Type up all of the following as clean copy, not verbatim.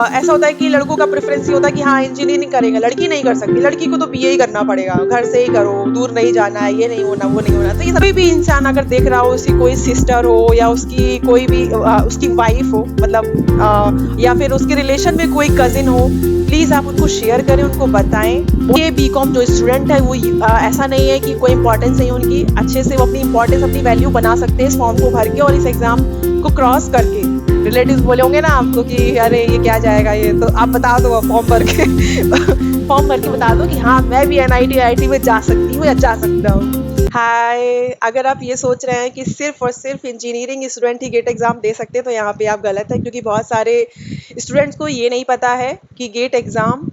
ऐसा होता है कि लड़कों का प्रेफरेंस ये होता है कि हाँ इंजीनियरिंग करेगा, लड़की नहीं कर सकती, लड़की को तो बीए ही करना पड़ेगा, घर से ही करो, दूर नहीं जाना है, ये नहीं होना वो नहीं होना। तो ये कोई भी इंसान अगर देख रहा हो, उसकी कोई सिस्टर हो या उसकी कोई भी उसकी वाइफ हो, मतलब या फिर उसके रिलेशन में कोई कजिन हो, प्लीज आप उनको शेयर करें, उनको बताएं। ये बीकॉम जो स्टूडेंट है वो ऐसा नहीं है कि कोई इंपॉर्टेंस नहीं है उनकी, अच्छे से वो अपनी इंपॉर्टेंस अपनी वैल्यू बना सकते हैं इस फॉर्म को भर के और इस एग्जाम को क्रॉस करके। रिलेटिव्स बोले होंगे ना आपको कि अरे ये क्या जाएगा, ये तो आप बता दो फॉर्म भर के फॉर्म भर के बता दो कि हाँ मैं भी एनआईटी आईआईटी में जा सकती हूँ या जा सकता हूँ। हाय, अगर आप ये सोच रहे हैं कि सिर्फ और सिर्फ इंजीनियरिंग स्टूडेंट ही गेट एग्जाम दे सकते हैं तो यहाँ पे आप गलत है, क्योंकि बहुत सारे स्टूडेंट्स को ये नहीं पता है कि गेट एग्जाम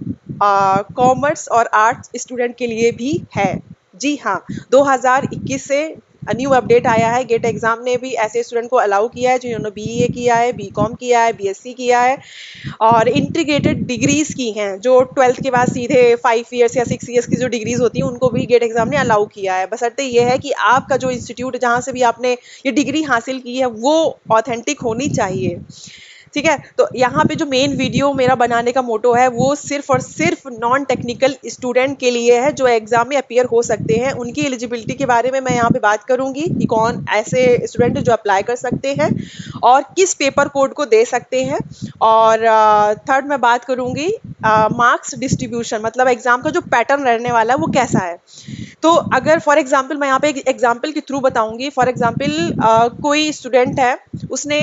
कॉमर्स और आर्ट्स स्टूडेंट के लिए भी है। जी हाँ, 2021 से न्यू अपडेट आया है, गेट एग्जाम ने भी ऐसे स्टूडेंट को अलाउ किया है जिन्होंने बीए किया है, बीकॉम किया है, बीएससी किया है और इंटीग्रेटेड डिग्रीज की हैं, जो 12th के बाद सीधे 5 ईयर्स या 6 ईयर्स की जो डिग्रीज होती हैं उनको भी गेट एग्जाम ने अलाउ किया है। बशर्ते ये है कि आपका जो इंस्टीट्यूट जहाँ से भी आपने ये डिग्री हासिल की है वो ऑथेंटिक होनी चाहिए। ठीक है, तो यहाँ पे जो मेन वीडियो मेरा बनाने का मोटो है वो सिर्फ और सिर्फ नॉन टेक्निकल स्टूडेंट के लिए है जो एग्जाम में अपीयर हो सकते हैं। उनकी एलिजिबिलिटी के बारे में मैं यहाँ पे बात करूंगी कि कौन ऐसे स्टूडेंट है जो अप्लाई कर सकते हैं और किस पेपर कोड को दे सकते हैं। और थर्ड मैं बात करूंगी मार्क्स डिस्ट्रीब्यूशन, मतलब एग्जाम का जो पैटर्न रहने वाला है वो कैसा है। तो अगर फॉर एग्जाम्पल मैं यहाँ पे एक एग्जाम्पल के थ्रू बताऊंगी। फॉर एग्जाम्पल कोई स्टूडेंट है, उसने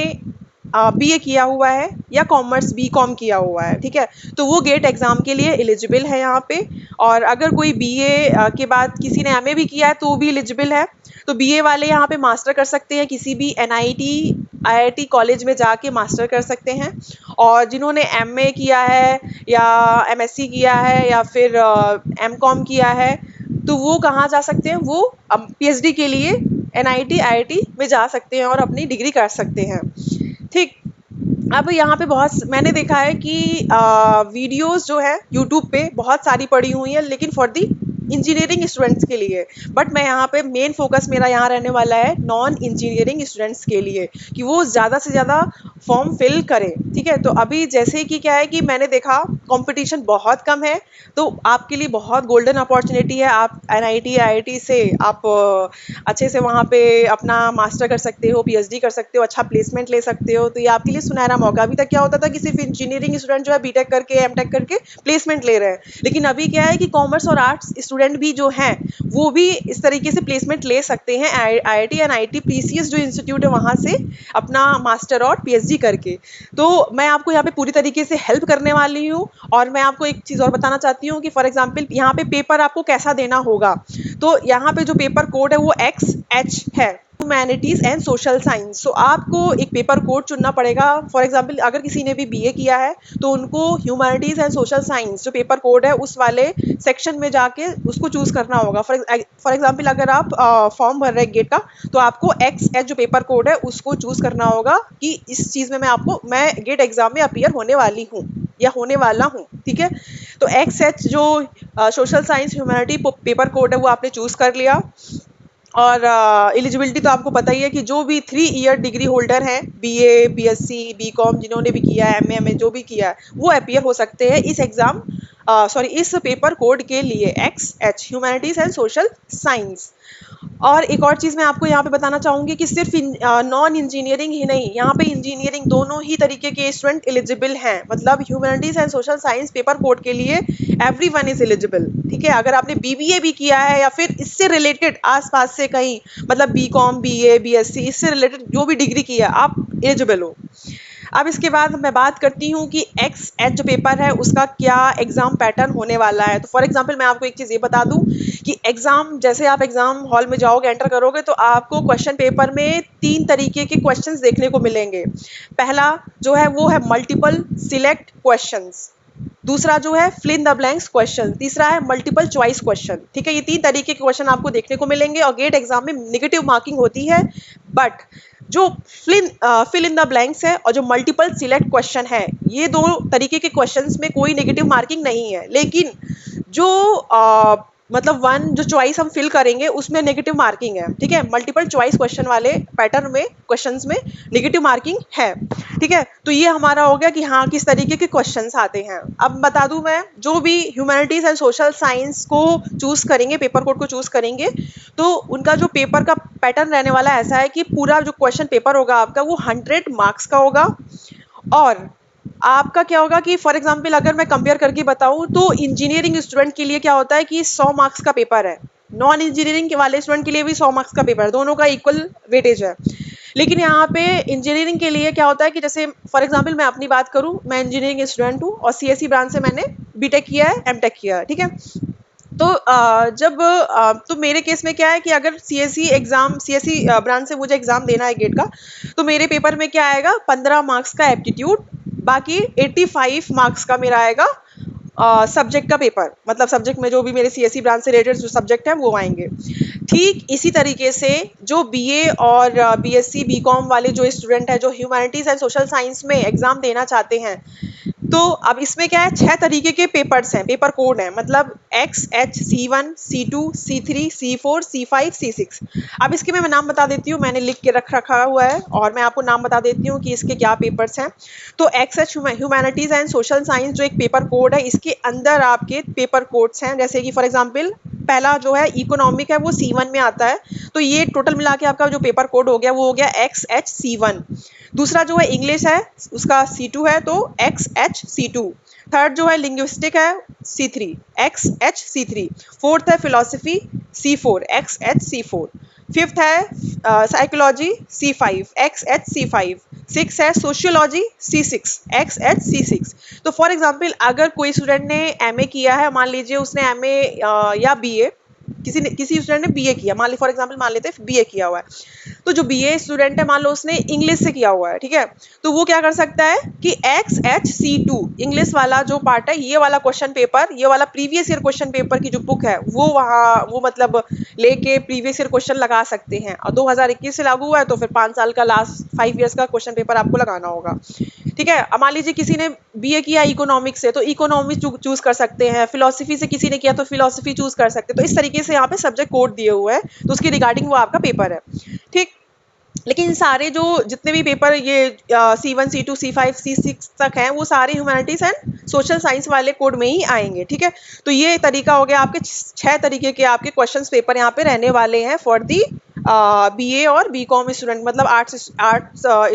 बीए किया हुआ है या कॉमर्स बीकॉम किया हुआ है, ठीक है, तो वो गेट एग्जाम के लिए एलिजिबल है यहाँ पे। और अगर कोई बीए के बाद किसी ने एमए भी किया है तो वो भी एलिजिबल है। तो बीए वाले यहाँ पे मास्टर कर सकते हैं, किसी भी एनआईटी आईआईटी कॉलेज में जाके मास्टर कर सकते हैं। और जिन्होंने एमए किया है या एमएससी किया है या फिर एमकॉम किया है तो वो कहाँ जा सकते हैं, वो पीएचडी के लिए एनआईटी आईआईटी में जा सकते हैं और अपनी डिग्री कर सकते हैं। ठीक, अब यहाँ पे बहुत मैंने देखा है कि वीडियोस जो है यूट्यूब पे बहुत सारी पड़ी हुई है लेकिन फॉर दी इंजीनियरिंग स्टूडेंट्स के लिए, बट मैं यहाँ पे मेन फोकस मेरा यहाँ रहने वाला है नॉन इंजीनियरिंग स्टूडेंट्स के लिए कि वो ज़्यादा से ज़्यादा फॉर्म फिल करें। ठीक है, तो अभी जैसे कि क्या है कि मैंने देखा कंपटीशन बहुत कम है, तो आपके लिए बहुत गोल्डन अपॉर्चुनिटी है। आप एनआईटी आईआईटी से आप अच्छे से वहाँ पे अपना मास्टर कर सकते हो, पीएचडी कर सकते हो, अच्छा प्लेसमेंट ले सकते हो, तो ये आपके लिए सुनहरा मौका। अभी तक क्या होता था कि सिर्फ इंजीनियरिंग स्टूडेंट जो है बीटेक करके एमटेक करके प्लेसमेंट ले रहे हैं, लेकिन अभी क्या है कि कॉमर्स और आर्ट्स स्टूडेंट भी जो हैं वो भी इस तरीके से प्लेसमेंट ले सकते हैं आईआईटी एनआईटी पीसीएस जो इंस्टीट्यूट है वहाँ से अपना मास्टर और पीएचडी करके। तो मैं आपको यहाँ पे पूरी तरीके से हेल्प करने वाली हूँ। और मैं आपको एक चीज़ और बताना चाहती हूँ कि फॉर एग्जाम्पल यहाँ पे पेपर आपको कैसा देना होगा। तो यहाँ पे जो पेपर कोड है वो XH है, ह्यूमैनिटीज एंड सोशल साइंस। सो आपको एक पेपर कोड चुनना पड़ेगा। फॉर एग्जांपल अगर किसी ने भी बीए किया है तो उनको ह्यूमैनिटीज एंड सोशल साइंस जो पेपर कोड है उस वाले सेक्शन में जाके उसको चूज करना होगा। फॉर एग्जांपल अगर आप फॉर्म भर रहे हैं गेट का तो आपको XH जो पेपर कोड है उसको चूज करना होगा कि इस चीज़ में मैं गेट एग्जाम में अपीयर होने वाली हूँ या होने वाला हूँ। ठीक है, तो XH जो social science humanity paper code है वो आपने चूज कर लिया। और एलिजिबिलिटी तो आपको पता ही है कि जो भी 3 ईयर डिग्री होल्डर हैं, बीए बीएससी बीकॉम जिन्होंने भी किया है, एमए जो भी किया है वो अपीयर हो सकते हैं इस एग्जाम इस पेपर कोड के लिए XH humanities and social science. और एक और चीज़ मैं आपको यहाँ पे बताना चाहूँगी कि सिर्फ नॉन इंजीनियरिंग ही नहीं, यहाँ पे इंजीनियरिंग दोनों ही तरीके के स्टूडेंट एलिजिबल हैं। मतलब humanities and social science paper code के लिए एवरीवन इज एलिजिबल। ठीक है, अगर आपने बीबीए भी किया है या फिर इससे रिलेटेड आसपास से कहीं, मतलब बीकॉम बीए बीएससी इससे रिलेटेड जो भी डिग्री किया आप एलिजिबल हो। अब इसके बाद मैं बात करती हूँ कि XH जो पेपर है उसका क्या एग्जाम पैटर्न होने वाला है। तो फॉर एग्जांपल मैं आपको एक चीज़ ये बता दूँ कि एग्जाम जैसे आप एग्जाम हॉल में जाओगे, एंटर करोगे तो आपको क्वेश्चन पेपर में 3 तरीके के क्वेश्चंस देखने को मिलेंगे। पहला जो है वो है मल्टीपल सिलेक्ट क्वेश्चंस, दूसरा जो है fill in the blanks question, तीसरा है मल्टीपल चॉइस क्वेश्चन। ठीक है, ये 3 तरीके के क्वेश्चन आपको देखने को मिलेंगे और गेट एग्जाम में नेगेटिव मार्किंग होती है। बट जो फिल इन द ब्लैंक्स है और जो मल्टीपल सिलेक्ट क्वेश्चन है ये 2 तरीके के क्वेश्चंस में कोई नेगेटिव मार्किंग नहीं है। लेकिन जो मतलब वन जो चॉइस हम फिल करेंगे उसमें नेगेटिव मार्किंग है, ठीक है। मल्टीपल चॉइस क्वेश्चन वाले पैटर्न में क्वेश्चंस में नेगेटिव मार्किंग है, ठीक है। तो ये हमारा हो गया कि हाँ किस तरीके के क्वेश्चंस आते हैं। अब बता दूं मैं, जो भी ह्यूमैनिटीज एंड सोशल साइंस को चूज करेंगे, पेपर कोड को चूज करेंगे, तो उनका जो पेपर का पैटर्न रहने वाला है ऐसा है कि पूरा जो क्वेश्चन पेपर होगा आपका वो 100 मार्क्स का होगा। और आपका क्या होगा कि फॉर एग्जांपल अगर मैं कंपेयर करके बताऊं तो इंजीनियरिंग स्टूडेंट के लिए क्या होता है कि 100 मार्क्स का पेपर है, नॉन इंजीनियरिंग के वाले स्टूडेंट के लिए भी 100 मार्क्स का पेपर है, दोनों का इक्वल वेटेज है। लेकिन यहाँ पे इंजीनियरिंग के लिए क्या होता है कि जैसे फॉर एग्जांपल मैं अपनी बात करूं, मैं इंजीनियरिंग स्टूडेंट हूँ और सीएससी ब्रांच से मैंने बीटेक किया है, एमटेक किया है, ठीक है। तो तो मेरे केस में क्या है कि अगर सीएससी ब्रांच से मुझे एग्जाम देना है गेट का, तो मेरे पेपर में क्या आएगा, 15 मार्क्स का एप्टीट्यूड, बाकी 85 मार्क्स का मेरा आएगा सब्जेक्ट का पेपर, मतलब सब्जेक्ट में जो भी मेरे सीएससी ब्रांच से रिलेटेड जो सब्जेक्ट है वो आएंगे। ठीक इसी तरीके से जो बीए और बीएससी बीकॉम वाले जो स्टूडेंट है, जो ह्यूमैनिटीज एंड सोशल साइंस में एग्जाम देना चाहते हैं, तो अब इसमें क्या है, 6 तरीके के पेपर्स हैं, पेपर कोड है, मतलब x H C1 C2 C3 C4 C5 C6। अब इसके मैं नाम बता देती हूँ, मैंने लिख के रखा हुआ है और मैं आपको नाम बता देती हूँ कि इसके क्या पेपर्स हैं। तो x H humanities and social science जो एक पेपर कोड है, इसके अंदर आपके पेपर कोड्स हैं, जैसे कि फॉर एग्जाम्पल पहला जो है इकोनॉमिक है वो C1 में आता है, तो ये टोटल मिला के आपका जो पेपर कोड हो गया वो हो गया XH C1। दूसरा जो है इंग्लिश है उसका C2 है, तो XH C2। थर्ड जो है लिंग्विस्टिक है C3, XH C3। फोर्थ है philosophy C4, XH C4। Fifth है psychology C5, XH C5। Six है सोशियोलॉजी C6, XH C6। तो फॉर एग्जांपल अगर कोई स्टूडेंट ने एमए किया है, मान लीजिए उसने एमए या बीए, किसी स्टूडेंट ने बीए किया, मान ली फॉर एग्जांपल मान लेते हैं बीए किया हुआ है, तो जो बीए स्टूडेंट है मान लो उसने इंग्लिश से किया हुआ है, ठीक है, तो वो क्या कर सकता है कि XH C2 इंग्लिश वाला जो पार्ट है, ये वाला क्वेश्चन पेपर, ये वाला प्रीवियस ईयर क्वेश्चन पेपर की जो बुक है वो मतलब लेके प्रीवियस ईयर क्वेश्चन लगा सकते हैं। और 2021 से लागू हुआ है तो फिर 5 साल का लास्ट 5 इयर्स का क्वेश्चन पेपर आपको लगाना होगा, ठीक है। अब मान लीजिए किसी ने बीए किया इकोनॉमिक्स से, तो इकोनॉमिक्स चूज कर सकते हैं, फिलोसफी से किसी ने किया तो फिलोसफी चूज कर सकते हैं। तो इस तरीके से यहाँ पे सब्जेक्ट कोड दिए हुए हैं, तो उसके रिगार्डिंग वो आपका पेपर है, ठीक। लेकिन सारे जो जितने भी पेपर ये C1 C2 C5 C6 तक हैं, वो सारे ह्यूमैनिटीज एंड सोशल साइंस वाले कोड में ही आएंगे, ठीक है। तो ये तरीका हो गया, आपके 6 तरीके के आपके क्वेश्चंस पेपर यहाँ पे रहने वाले हैं फॉर दी बीए और बीकॉम स्टूडेंट, मतलब आर्ट्स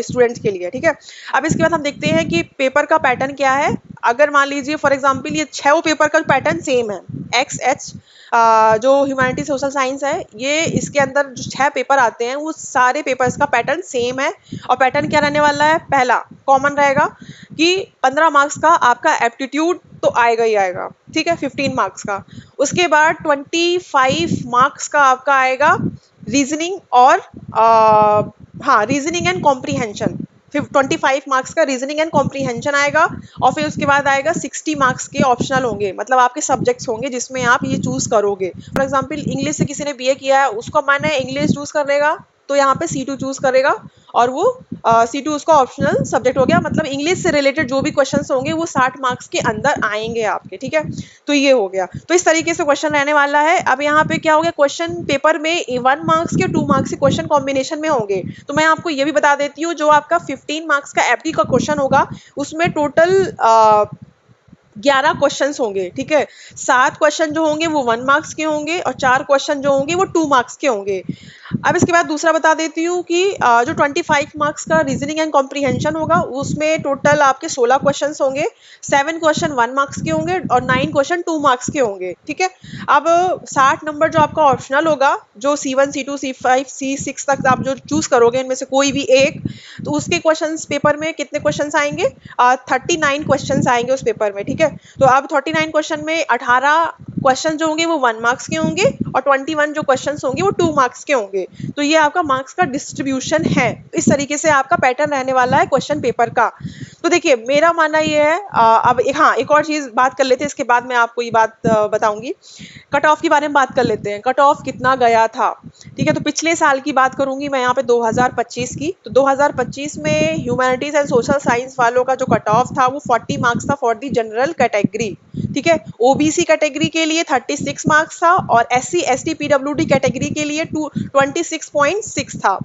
स्टूडेंट्स के लिए, ठीक है। अब इसके बाद हम देखते हैं कि पेपर का पैटर्न क्या है। अगर मान लीजिए फॉर एग्जांपल ये 6 पेपर का पैटर्न सेम है, एक्स एच जो ह्यूमैनिटी सोशल साइंस है, ये इसके अंदर जो 6 पेपर आते हैं वो सारे पेपर्स का पैटर्न सेम है। और पैटर्न क्या रहने वाला है, पहला कॉमन रहेगा कि 15 मार्क्स का आपका एप्टीट्यूड तो आएगा ही आएगा, ठीक है, 15 मार्क्स का। उसके बाद 25 मार्क्स का आपका आएगा रीजनिंग और रीजनिंग एंड कॉम्प्रीहेंशन, 25 मार्क्स का रीजनिंग एंड कॉम्प्रीहेंशन आएगा। और फिर उसके बाद आएगा 60 मार्क्स के ऑप्शनल होंगे, मतलब आपके सब्जेक्ट्स होंगे जिसमें आप ये चूज करोगे। फॉर एग्जांपल इंग्लिश से किसी ने बीए किया है, उसको मन है इंग्लिश चूज करेगा, तो यहाँ पे C2 चूज करेगा और वो C2 उसका ऑप्शनल सब्जेक्ट हो गया, मतलब इंग्लिश से रिलेटेड जो भी क्वेश्चंस होंगे वो 60 मार्क्स के अंदर आएंगे आपके, ठीक है। तो ये हो गया, तो इस तरीके से क्वेश्चन रहने वाला है। अब यहाँ पे क्या हो गया, क्वेश्चन पेपर में 1 मार्क्स के 2 मार्क्स के क्वेश्चन कॉम्बिनेशन में होंगे। तो मैं आपको ये भी बता देती हूँ, जो आपका 15 मार्क्स का एप्टी का क्वेश्चन होगा उसमें टोटल 11 क्वेश्चंस होंगे, ठीक है। 7 क्वेश्चन जो होंगे वो 1 मार्क्स के होंगे और 4 क्वेश्चन जो होंगे वो 2 मार्क्स के होंगे। अब इसके बाद दूसरा बता देती हूँ कि जो 25 मार्क्स का रीजनिंग एंड कॉम्प्रीहेंशन होगा उसमें टोटल आपके 16 क्वेश्चंस होंगे, 7 क्वेश्चन 1 मार्क्स के होंगे और 9 क्वेश्चन 2 मार्क्स के होंगे, ठीक है। अब 60 नंबर जो आपका ऑप्शनल होगा, जो C1 C2 C5 C6 तक आप जो चूज करोगे इनमें से कोई भी एक, तो उसके क्वेश्चंस पेपर में कितने क्वेश्चंस आएंगे, 39 क्वेश्चंस आएंगे उस पेपर में, ठीक है। तो अब 39 क्वेश्चन में 18 क्वेश्चन जो होंगे वो 1 मार्क्स के होंगे और 21 जो क्वेश्चंस होंगे वो 2 मार्क्स के होंगे। तो ये आपका मार्क्स का डिस्ट्रीब्यूशन है, इस तरीके से आपका पैटर्न रहने वाला है क्वेश्चन पेपर का। तो देखिए मेरा मानना ये है अब एक और चीज बात कर लेते हैं, इसके बाद मैं आपको ये बात बताऊंगी। कट ऑफ के बारे में बात कर लेते हैं, कट ऑफ कितना गया था। ठीक है, तो पिछले साल की बात करूंगी मैं यहाँ पे 2025 की। तो 2025 में ह्यूमैनिटीज एंड सोशल साइंस वालों का जो कट ऑफ था वो 40 मार्क्स था फॉर दी जनरल कैटेगरी। ठीक है, ओबीसी कैटेगरी के लिए 36 मार्क्स था और एससी एसटी पीडब्ल्यूडी कैटेगरी के लिए 26.6 था।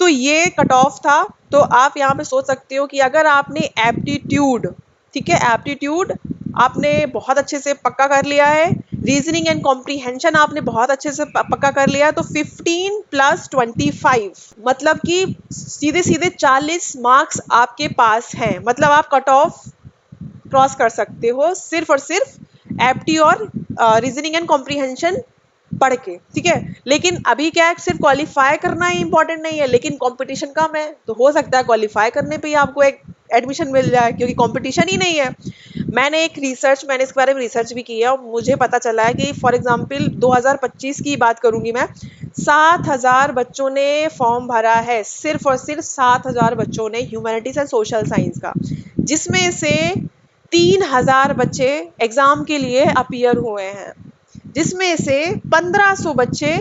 तो ये कट ऑफ था। तो आप यहाँ पे सोच सकते हो कि अगर आपने एप्टीट्यूड, ठीक है, एप्टीट्यूड आपने बहुत अच्छे से पक्का कर लिया है, रीजनिंग एंड कॉम्प्रीहेंशन आपने बहुत अच्छे से पक्का कर लिया है, तो 15 + 25 मतलब कि सीधे सीधे 40 मार्क्स आपके पास हैं। मतलब आप कट ऑफ क्रॉस कर सकते हो सिर्फ और सिर्फ एप्टी और रीजनिंग एंड कॉम्प्रीहेंशन पढ़ के। ठीक है, लेकिन अभी क्या है, सिर्फ क्वालिफाई करना ही इंपॉर्टेंट नहीं है, लेकिन कंपटीशन कम है, तो हो सकता है क्वालिफाई करने पे ही आपको एक एडमिशन मिल जाए, क्योंकि कंपटीशन ही नहीं है। मैंने इसके बारे में रिसर्च भी की है और मुझे पता चला है कि फॉर एग्जांपल 2025 की बात करूंगी मैं, 7,000 बच्चों ने फॉर्म भरा है, सिर्फ और सिर्फ 7,000 बच्चों ने ह्यूमैनिटीज एंड सोशल साइंस का, जिसमें से 3,000 बच्चे एग्जाम के लिए अपीयर हुए हैं, जिसमें से 1500 बच्चे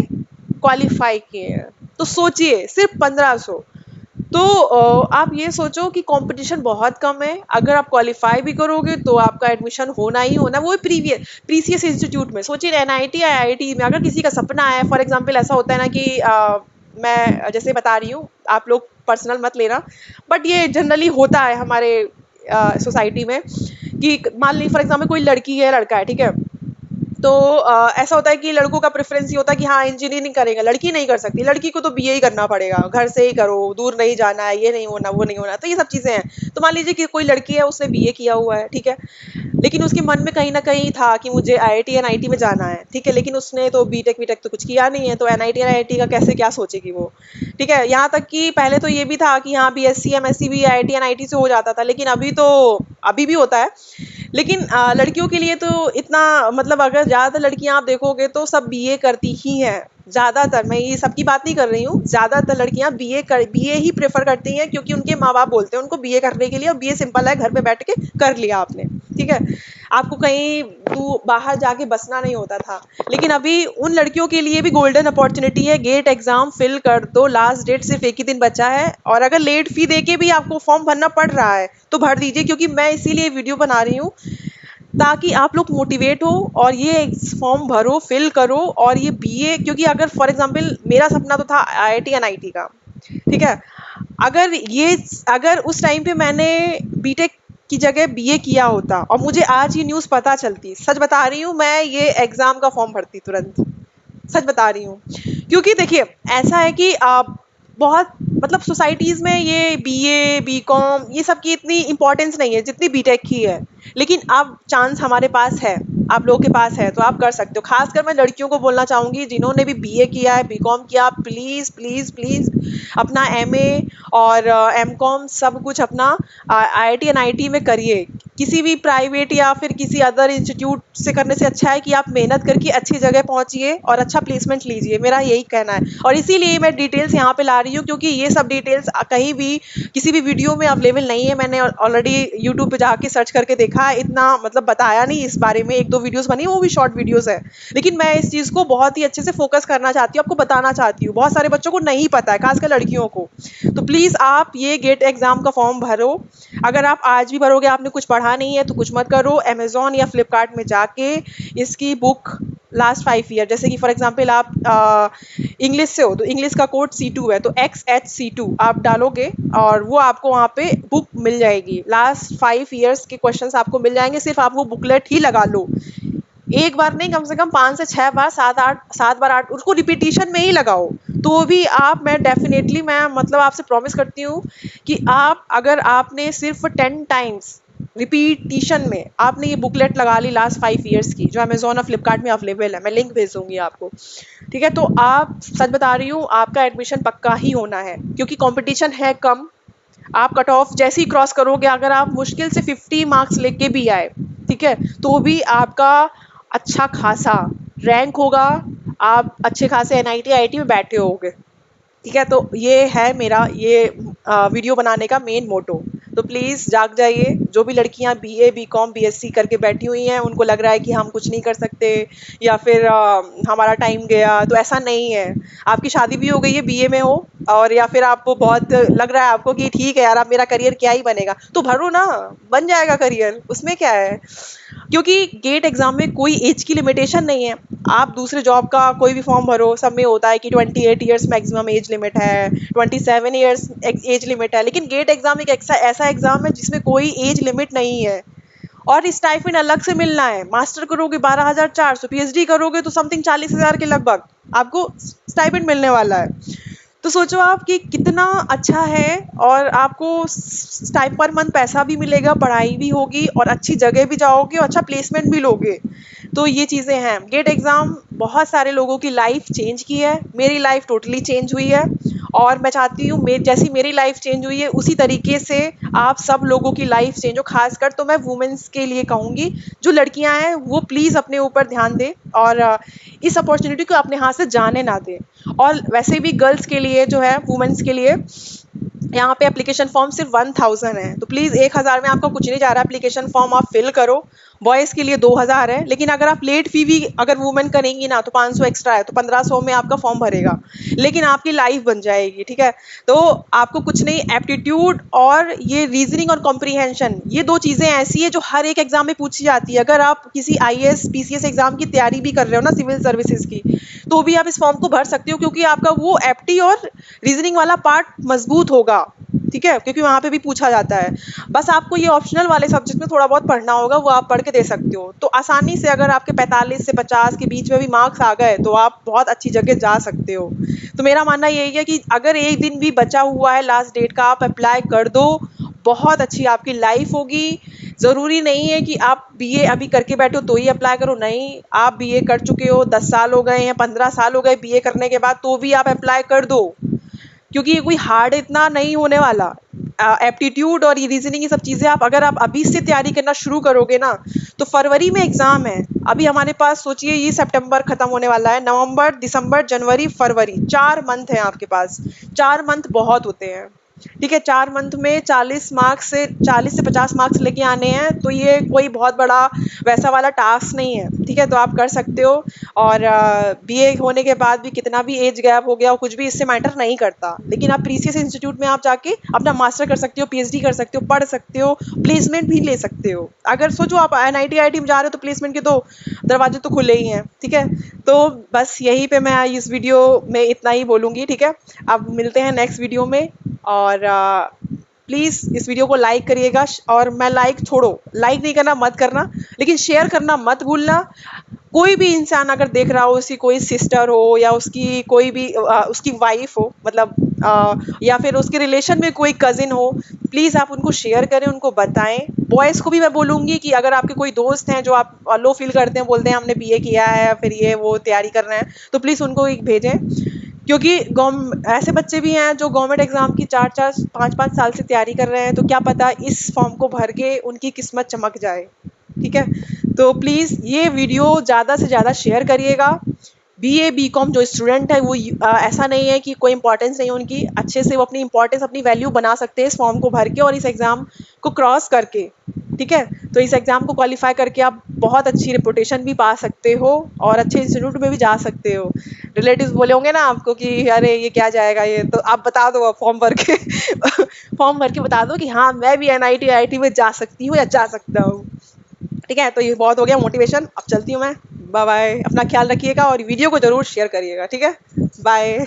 क्वालिफाई किए हैं। तो सोचिए सिर्फ 1500। तो आप ये सोचो कि कंपटीशन बहुत कम है। अगर आप क्वालिफाई भी करोगे तो आपका एडमिशन होना ही होना, वो प्रीसियस इंस्टीट्यूट में। सोचिए एनआईटी आईआईटी में अगर किसी का सपना है, फॉर एग्जांपल ऐसा होता है ना कि मैं जैसे बता रही हूँ, आप लोग पर्सनल मत लेना, बट ये जनरली होता है हमारे सोसाइटी में कि मान ली फॉर एग्जांपल कोई लड़की है लड़का है, ठीक है, तो ऐसा होता है कि लड़कों का प्रेफरेंस ये होता है कि हाँ इंजीनियरिंग करेगा, लड़की नहीं कर सकती, लड़की को तो बीए ही करना पड़ेगा, घर से ही करो, दूर नहीं जाना है, ये नहीं होना वो नहीं होना, तो ये सब चीज़ें हैं। तो मान लीजिए कि कोई लड़की है, उसने बीए किया हुआ है, ठीक है, लेकिन उसके मन में कहीं ना कहीं था कि मुझे आईआईटी एनआईटी में जाना है, ठीक है, लेकिन उसने तो बीटेक वीटेक तो कुछ किया नहीं है, तो एनआईटी एनआईटी का कैसे क्या सोचेगी वो। ठीक है, यहाँ तक कि पहले तो ये भी था कि हाँ बीएससी एमएससी भी आईआईटी एनआईटी से हो जाता था, लेकिन अभी भी होता है, लेकिन लड़कियों के लिए तो इतना, मतलब अगर ज़्यादातर लड़कियां आप देखोगे तो सब बीए करती ही हैं। ज़्यादातर, मैं ये सबकी बात नहीं कर रही हूँ, ज़्यादातर लड़कियां बीए ही प्रेफर करती हैं, क्योंकि उनके माँ बाप बोलते हैं उनको बीए करने के लिए, और बीए सिंपल है, घर पे बैठ के कर लिया आपने, ठीक है, आपको कहीं बाहर जाके बसना नहीं होता था। लेकिन अभी उन लड़कियों के लिए भी गोल्डन अपॉर्चुनिटी है, गेट एग्जाम फिल कर दो, लास्ट डेट सिर्फ एक ही दिन बचा है, और अगर लेट फी दे के भी आपको फॉर्म भरना पड़ रहा है तो भर दीजिए, क्योंकि मैं इसीलिए वीडियो बना रही हूँ ताकि आप लोग मोटिवेट हो और ये फॉर्म भरो, फिल करो, और ये बीए, क्योंकि अगर फॉर एग्जांपल मेरा सपना तो था आईआईटी एनआईटी का, ठीक है, अगर उस टाइम पे मैंने बीटेक की जगह बीए किया होता और मुझे आज ये न्यूज़ पता चलती, सच बता रही हूँ, मैं ये एग्ज़ाम का फॉर्म भरती तुरंत, सच बता रही हूँ। क्योंकि देखिए ऐसा है कि बहुत, मतलब सोसाइटीज़ में ये बीए बीकॉम ये सब की इतनी इंपॉर्टेंस नहीं है जितनी बीटेक की है, लेकिन अब चांस हमारे पास है, आप लोगों के पास है, तो आप कर सकते हो। खासकर मैं लड़कियों को बोलना चाहूँगी जिन्होंने भी बीए किया है, बीकॉम किया, प्लीज़ प्लीज़ प्लीज़ अपना एमए और एमकॉम सब कुछ अपना आईआईटी एनआईटी में करिए। किसी भी प्राइवेट या फिर किसी अदर इंस्टीट्यूट से करने से अच्छा है कि आप मेहनत करके अच्छी जगह पहुंचिए और अच्छा प्लेसमेंट लीजिए, मेरा यही कहना है। और इसीलिए मैं डिटेल्स यहाँ पे ला रही हूँ, क्योंकि ये सब डिटेल्स कहीं भी किसी भी वीडियो में अवेलेबल नहीं है। मैंने ऑलरेडी यूट्यूब पे जाके सर्च करके देखा, इतना मतलब बताया नहीं इस बारे में, 1-2 वीडियोस बनी, वो भी शॉर्ट वीडियोस है, लेकिन मैं इस चीज़ को बहुत ही अच्छे से फोकस करना चाहती हूँ, आपको बताना चाहती हूँ। बहुत सारे बच्चों को नहीं पता है, खासकर लड़कियों को। तो प्लीज़ आप ये गेट एग्जाम का फॉर्म भरो। अगर आप आज भी भरोगे, आपने कुछ पढ़ा नहीं है तो कुछ मत करो, अमेजोन या फ्लिपकार्ट में जाके इसकी बुक लास्ट 5 ईयर, जैसे कि फॉर एग्जांपल आप इंग्लिश से हो तो इंग्लिश का कोड C2 है, तो XHC2 आप डालोगे और वो आपको वहाँ पे बुक मिल जाएगी, लास्ट 5 ईयर्स के क्वेश्चंस आपको मिल जाएंगे। सिर्फ आप वो बुकलेट ही लगा लो, एक बार नहीं, कम से कम 5 से 6 बार, 7 बार 8, उसको रिपीटिशन में ही लगाओ, तो भी मैं डेफिनेटली, मैं मतलब आपसे प्रॉमिस करती हूँ कि अगर आपने सिर्फ 10 टाइम्स रिपीटिशन में आपने ये बुकलेट लगा ली लास्ट 5 ईयर्स की, जो अमेजोन और फ्लिपकार्ट में अवेलेबल है, मैं लिंक भेज दूंगी आपको, ठीक है, तो आप, सच बता रही हूँ, आपका एडमिशन पक्का ही होना है, क्योंकि कंपटीशन है कम। आप कट ऑफ जैसे ही क्रॉस करोगे, अगर आप मुश्किल से 50 मार्क्स लेके भी आए, ठीक है, तो भी आपका अच्छा खासा रैंक होगा, आप अच्छे खासे एनआईटी आईआईटी में बैठे होगे, ठीक है। तो ये है मेरा ये वीडियो बनाने का मेन मोटो। तो प्लीज़ जाग जाइए। जो भी लड़कियां बीए बीकॉम बीएससी करके बैठी हुई हैं, उनको लग रहा है कि हम कुछ नहीं कर सकते या फिर हमारा टाइम गया, तो ऐसा नहीं है। आपकी शादी भी हो गई है, बीए में हो, और या फिर आपको बहुत लग रहा है आपको कि ठीक है यार, अब मेरा करियर क्या ही बनेगा, तो भरो ना, बन जाएगा करियर, उसमें क्या है। क्योंकि गेट एग्जाम में कोई एज की लिमिटेशन नहीं है। आप दूसरे जॉब का कोई भी फॉर्म भरो, सब में होता है कि 28 ईयर्स मैक्सिमम एज लिमिट है, 27 ईयर्स एज लिमिट है, लेकिन गेट एग्जाम एक ऐसा एग्जाम है जिसमें कोई एज लिमिट नहीं है। और स्टाइपेंड अलग से मिलना है। मास्टर करोगे 12,400, पीएचडी करोगे तो समथिंग 40,000 के लगभग आपको स्टाइपेंड मिलने वाला है। तो सोचो आप कि कितना अच्छा है, और आपको टाइम पर मंथ पैसा भी मिलेगा, पढ़ाई भी होगी, और अच्छी जगह भी जाओगे, और अच्छा प्लेसमेंट भी लोगे। तो ये चीज़ें हैं। गेट एग्ज़ाम बहुत सारे लोगों की लाइफ चेंज की है, मेरी लाइफ टोटली चेंज हुई है, और मैं चाहती हूँ जैसी मेरी लाइफ चेंज हुई है उसी तरीके से आप सब लोगों की लाइफ चेंज हो। खासकर तो मैं वुमेन्स के लिए कहूँगी, जो लड़कियाँ हैं वो प्लीज़ अपने ऊपर ध्यान दें, और इस अपॉर्चुनिटी को अपने हाथ से जाने ना दें। और वैसे भी गर्ल्स के लिए जो है, वुमेन्स के लिए यहाँ पे एप्लीकेशन फॉर्म सिर्फ 1000 है, तो प्लीज़ 1000 में आपका कुछ नहीं जा रहा। एप्लीकेशन फॉर्म आप फिल करो। बॉयज़ के लिए 2000 है, लेकिन अगर आप लेट फी भी अगर वुमेन करेंगी ना तो 500 एक्स्ट्रा है, तो 1500 में आपका फॉर्म भरेगा, लेकिन आपकी लाइफ बन जाएगी। ठीक है, तो आपको कुछ नहीं, एप्टीट्यूड और ये रीजनिंग और कॉम्प्रीहेंशन, ये दो चीज़ें ऐसी है जो हर एक एग्जाम में पूछी जाती है। अगर आप किसी आईएएस पीसीएस एग्जाम की तैयारी भी कर रहे हो ना, सिविल सर्विसेज की, तो भी आप इस फॉर्म को भर सकते हो, क्योंकि आपका वो एप्टी और रीजनिंग वाला पार्ट मजबूत होगा। ठीक है, क्योंकि वहाँ पे भी पूछा जाता है। बस आपको ये ऑप्शनल वाले सब्जेक्ट में थोड़ा बहुत पढ़ना होगा, वो आप पढ़ के दे सकते हो। तो आसानी से अगर आपके 45 से 50 के बीच में भी मार्क्स आ गए तो आप बहुत अच्छी जगह जा सकते हो। तो मेरा मानना यही है कि अगर एक दिन भी बचा हुआ है लास्ट डेट का, आप अप्लाई कर दो, बहुत अच्छी आपकी लाइफ होगी। ज़रूरी नहीं है कि आप बीए अभी करके बैठो तो ही अप्लाई करो, नहीं, आप बीए कर चुके हो, 10 साल हो गए हैं, 15 साल हो गए बीए करने के बाद, तो भी आप अप्लाई कर दो, क्योंकि ये कोई हार्ड इतना नहीं होने वाला। एप्टीट्यूड और ये रीजनिंग, ये सब चीज़ें आप अगर आप अभी से तैयारी करना शुरू करोगे ना, तो फरवरी में एग्ज़ाम है। अभी हमारे पास सोचिए, ये सितंबर ख़त्म होने वाला है, नवंबर, दिसंबर, जनवरी, फरवरी, 4 मंथ हैं आपके पास। 4 मंथ बहुत होते हैं। ठीक है, 4 मंथ में 40 से 50 मार्क्स लेके आने हैं, तो ये कोई बहुत बड़ा वैसा वाला टास्क नहीं है। ठीक है, तो आप कर सकते हो। और बीए होने के बाद भी कितना भी एज गैप हो गया हो, कुछ भी इससे मैटर नहीं करता, लेकिन आप प्रीसियस इंस्टीट्यूट में आप जाके अपना मास्टर कर सकते हो, पीएचडी कर सकते हो, पढ़ सकते हो, प्लेसमेंट भी ले सकते हो। अगर सोचो आप एनआईटी आईआईटी में जा रहे हो तो प्लेसमेंट के तो दरवाजे तो खुले ही हैं। ठीक है, तो बस यहीं पे मैं इस वीडियो में इतना ही बोलूँगी। ठीक है, अब मिलते हैं नेक्स्ट वीडियो में, और प्लीज़ इस वीडियो को लाइक करिएगा। और मैं लाइक छोड़ो, लाइक नहीं करना मत करना, लेकिन शेयर करना मत भूलना। कोई भी इंसान अगर देख रहा हो, उसकी कोई सिस्टर हो या उसकी कोई भी उसकी वाइफ हो, मतलब या फिर उसके रिलेशन में कोई कज़िन हो, प्लीज़ आप उनको शेयर करें, उनको बताएं। बॉयज़ को भी मैं बोलूँगी कि अगर आपके कोई दोस्त हैं जो आप लो फील करते हैं, बोलते हैं हमने बीए किया है, फिर ये वो तैयारी कर रहे हैं, तो प्लीज़ उनको एक भेजें। क्योंकि ऐसे बच्चे भी हैं जो गवर्नमेंट एग्ज़ाम की 4-4 5-5 साल से तैयारी कर रहे हैं, तो क्या पता इस फॉर्म को भर के उनकी किस्मत चमक जाए। ठीक है, तो प्लीज़ ये वीडियो ज़्यादा से ज़्यादा शेयर करिएगा। बीए बीकॉम जो स्टूडेंट है वो ऐसा नहीं है कि कोई इंपॉर्टेंस नहीं है उनकी, अच्छे से वो अपनी इंपॉर्टेंस, अपनी वैल्यू बना सकते हैं इस फॉर्म को भर के और इस एग्ज़ाम को क्रॉस करके। ठीक है, तो इस एग्ज़ाम को क्वालिफाई करके आप बहुत अच्छी रेपुटेशन भी पा सकते हो और अच्छे इंस्टीट्यूट में भी जा सकते हो। रिलेटिव्स बोले होंगे ना आपको कि अरे ये क्या जाएगा ये, तो आप बता दो फॉर्म भर के फॉर्म भर के बता दो कि हाँ मैं भी एनआईटी आईआईटी में जा सकती हूँ या जा सकता हूँ। ठीक है, तो ये बहुत हो गया मोटिवेशन, अब चलती हूँ मैं। बाय बाय, अपना ख्याल रखिएगा और वीडियो को ज़रूर शेयर करिएगा। ठीक है, बाय।